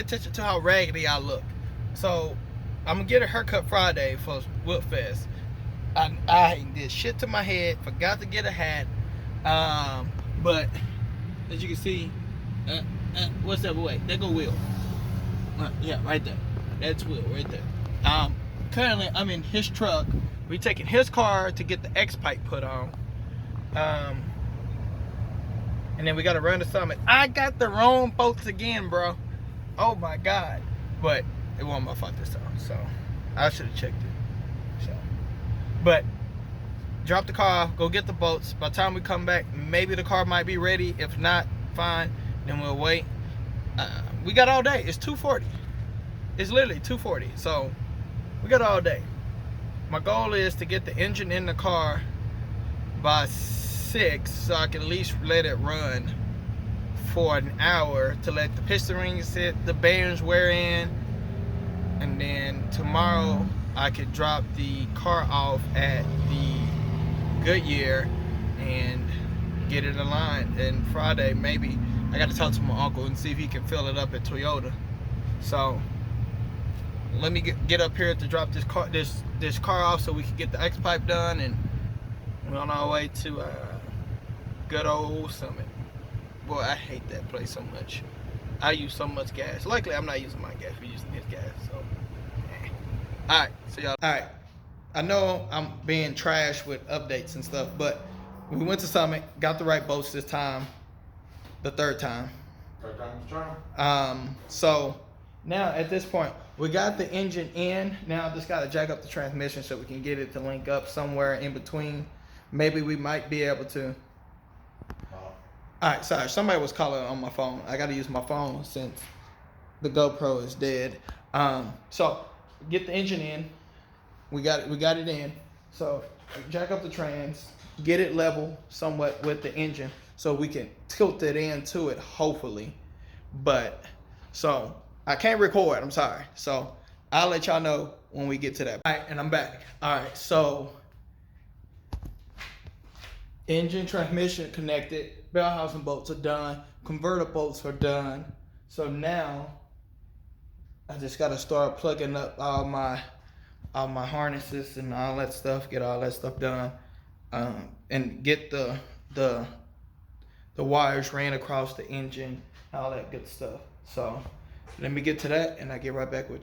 attention to how raggedy I look. So I'm gonna get a haircut Friday for Wood Fest. I did shit to my head, forgot to get a hat. But as you can see, what's that boy? There go Will. Yeah, right there. That's Will right there. Currently I'm in his truck. We taking his car to get the X pipe put on. And then we gotta run to Summit. I got the wrong bolts again, bro. Oh my god. But it wasn't my fault this time, so I should have checked it. So, but drop the car, go get the bolts. By the time we come back, maybe the car might be ready. If not, fine. Then we'll wait. We got all day. It's 2:40. It's literally 2:40. So we got all day. My goal is to get the engine in the car by 6, so I can at least let it run for an hour to let the piston rings sit, the bearings wear in, and then tomorrow I could drop the car off at the Goodyear and get it aligned. And Friday, maybe I got to talk to my uncle and see if he can fill it up at Toyota. So let me get up here to drop this car off so we can get the X pipe done, and we're on our way to good old Summit. Boy, I hate that place so much. I use so much gas. Luckily, I'm not using my gas. We're using his gas. So, alright, see y'all. Alright, I know I'm being trash with updates and stuff, but we went to Summit, got the right bolts this time, the third time. Third time's a charm. So now at this point, we got the engine in. Now I just got to jack up the transmission so we can get it to link up somewhere in between. Maybe we might be able to. Alright, sorry, somebody was calling on my phone. I gotta use my phone since the GoPro is dead. So get the engine in. We got it in. So jack up the trans, get it level somewhat with the engine so we can tilt it into it, hopefully. But so I can't record, I'm sorry. So I'll let y'all know when we get to that. Alright, and I'm back. Alright, so engine, transmission connected, bell housing bolts are done, converter bolts are done. So now I just gotta start plugging up all my harnesses and all that stuff, get all that stuff done, and get the wires ran across the engine, all that good stuff. So let me get to that and I'll get right back with you.